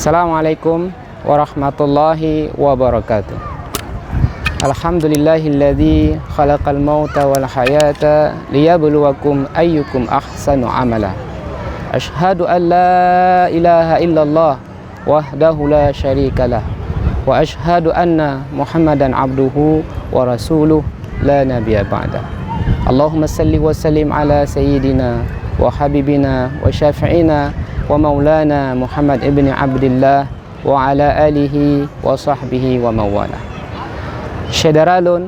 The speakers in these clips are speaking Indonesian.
Assalamualaikum warahmatullahi wabarakatuh. Alhamdulillahilladzi khalaqal mauta wal hayata liyabluwakum ayyukum ahsanu amala. Asyhadu an la ilaha illallah wahdahu la syarikalah wa asyhadu anna Muhammadan abduhu wa rasuluh la nabiyya ba'da. Allahumma salli wa sallim ala sayyidina wa habibina wa syafi'ina wa maulana Muhammad ibn Abdillah wa ala alihi wa sahbihi wa mawala. Syederalun,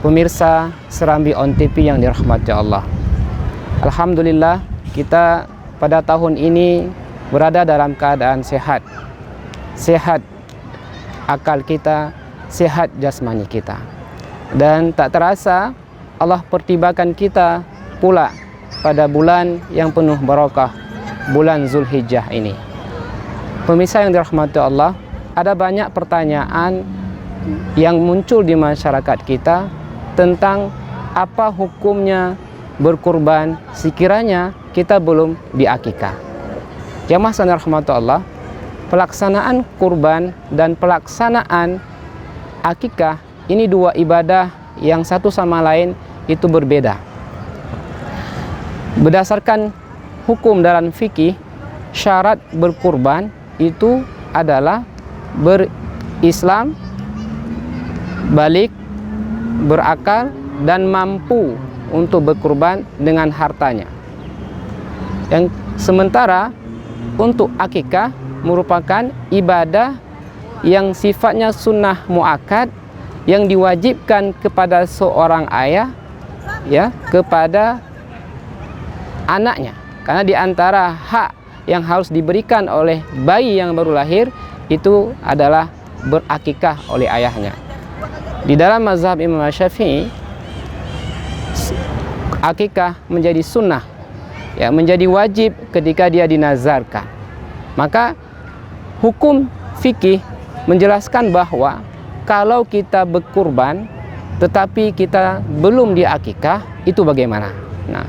pemirsa Serambi On TV yang dirahmati Allah. Alhamdulillah, kita pada tahun ini berada dalam keadaan sehat. Sehat akal kita, sehat jasmani kita. Dan tak terasa Allah pertibakan kita pula pada bulan yang penuh barakah, bulan Zulhijjah ini. Pemirsa yang dirahmati Allah, ada banyak pertanyaan yang muncul di masyarakat kita tentang apa hukumnya berkurban sekiranya kita belum diakikah. Jamaah yang dirahmati Allah, pelaksanaan kurban dan pelaksanaan akikah ini dua ibadah yang satu sama lain itu berbeda. Berdasarkan hukum dalam fikih, syarat berkurban itu adalah berislam, balik, berakal, dan mampu untuk berkurban dengan hartanya. Yang sementara untuk akikah merupakan ibadah yang sifatnya sunnah muakkad yang diwajibkan kepada seorang ayah, ya, kepada anaknya. Karena di antara hak yang harus diberikan oleh bayi yang baru lahir itu adalah berakikah oleh ayahnya. Di dalam mazhab Imam Syafi'i, akikah menjadi sunnah, ya, menjadi wajib ketika dia dinazarkan. Maka hukum fikih menjelaskan bahwa kalau kita berkurban tetapi kita belum diakikah, itu bagaimana? Nah,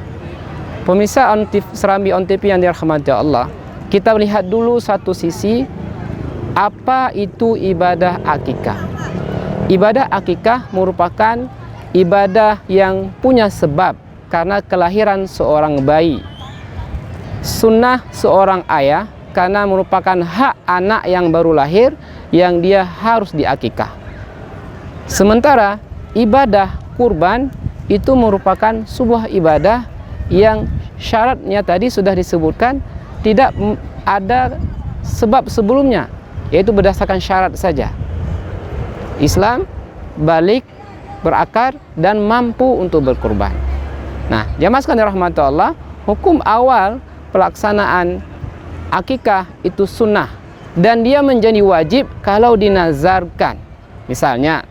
pemirsa Serambi On TV yang dirahmati Allah, kita lihat dulu satu sisi apa itu ibadah akikah. Ibadah akikah merupakan ibadah yang punya sebab karena kelahiran seorang bayi. Sunnah seorang ayah karena merupakan hak anak yang baru lahir yang dia harus diakikah. Sementara ibadah kurban itu merupakan sebuah ibadah yang syaratnya tadi sudah disebutkan, tidak ada sebab sebelumnya, yaitu berdasarkan syarat saja. Islam, balik, berakar, dan mampu untuk berkurban. Nah, jamaah sekalian rahmati Allah, hukum awal pelaksanaan akikah itu sunnah dan dia menjadi wajib kalau dinazarkan. Misalnya,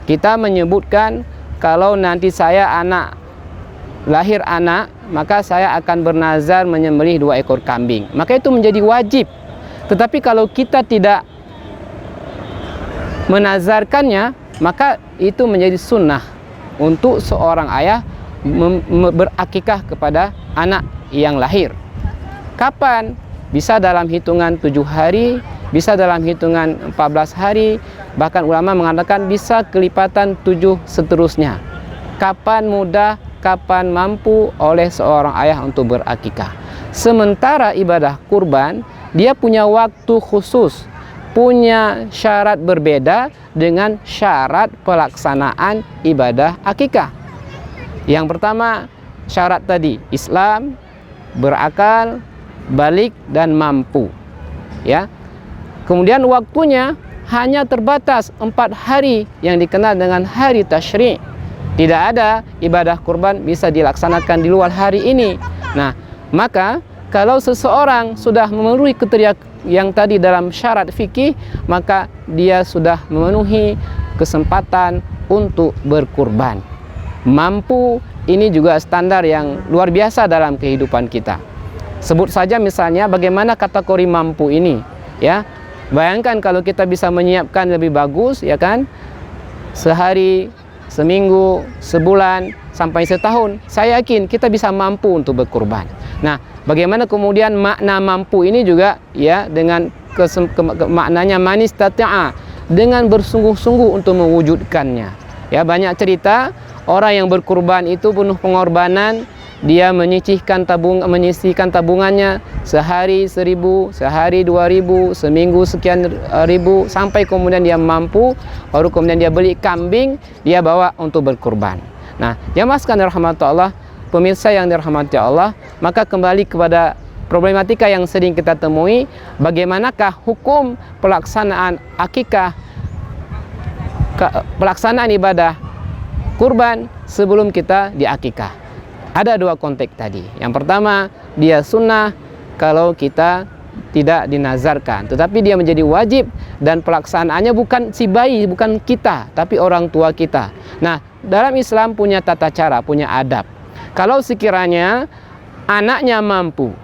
kita menyebutkan kalau nanti saya lahir anak, maka saya akan bernazar menyembelih 2 ekor kambing. Maka itu menjadi wajib. Tetapi kalau kita tidak menazarkannya, maka itu menjadi sunnah untuk seorang ayah berakikah kepada anak yang lahir. Kapan? Bisa dalam hitungan 7 hari, bisa dalam hitungan 14 hari, bahkan ulama mengatakan bisa kelipatan 7 seterusnya. Kapan mudah, kapan mampu oleh seorang ayah untuk berakikah. Sementara ibadah kurban, dia punya waktu khusus, punya syarat berbeda dengan syarat pelaksanaan ibadah akikah. Yang pertama, syarat tadi Islam, berakal, balik, dan mampu, ya. Kemudian waktunya hanya terbatas 4 hari yang dikenal dengan hari tasyrik. Tidak ada ibadah kurban bisa dilaksanakan di luar hari ini. Nah, maka kalau seseorang sudah memenuhi kriteria yang tadi dalam syarat fikih, maka dia sudah memenuhi kesempatan untuk berkurban. Mampu ini juga standar yang luar biasa dalam kehidupan kita. Sebut saja misalnya bagaimana kategori mampu ini, ya. Bayangkan kalau kita bisa menyiapkan lebih bagus, ya kan? Sehari, seminggu, sebulan, sampai setahun, saya yakin kita bisa mampu untuk berkurban. Nah, bagaimana kemudian makna mampu ini juga ya dengan maknanya manis tata'a, dengan bersungguh-sungguh untuk mewujudkannya. Ya, banyak cerita orang yang berkurban itu penuh pengorbanan. Dia menyisihkan tabungannya sehari 1.000, sehari 2.000, seminggu sekian ribu, sampai kemudian dia mampu, baru kemudian dia beli kambing, dia bawa untuk berkurban. Nah, jamaah sekalian rahmat Allah, pemirsa yang dirahmati Allah, maka kembali kepada problematika yang sering kita temui, bagaimanakah hukum pelaksanaan akikah, pelaksanaan ibadah kurban sebelum kita diakikah. Ada dua konteks tadi. Yang pertama, dia sunnah kalau kita tidak dinazarkan, tetapi dia menjadi wajib, dan pelaksanaannya bukan si bayi, bukan kita, tapi orang tua kita. Nah, dalam Islam punya tata cara, punya adab. Kalau sekiranya anaknya mampu,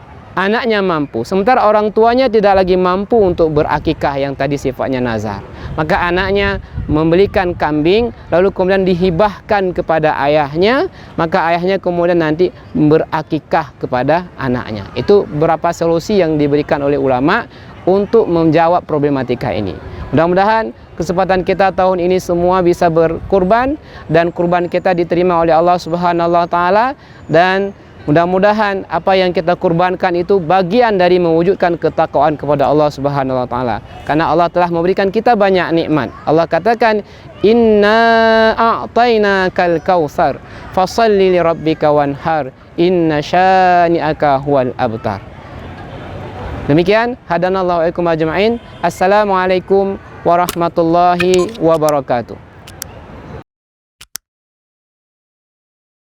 sementara orang tuanya tidak lagi mampu untuk berakikah yang tadi sifatnya nazar, maka anaknya membelikan kambing lalu kemudian dihibahkan kepada ayahnya, maka ayahnya kemudian nanti berakikah kepada anaknya. Itu beberapa solusi yang diberikan oleh ulama untuk menjawab problematika ini. Mudah-mudahan kesempatan kita tahun ini semua bisa berkurban, dan kurban kita diterima oleh Allah Subhanahu wa taala, dan mudah-mudahan apa yang kita kurbankan itu bagian dari mewujudkan ketakwaan kepada Allah Subhanahu wa taala. Karena Allah telah memberikan kita banyak nikmat. Allah katakan, "Inna a'tainakal kautsar, fashalli lirabbika wanhar, inna syani'aka huwal abtar." Demikian, hadanallahu wa iyyakum ajma'in. Assalamualaikum warahmatullahi wabarakatuh.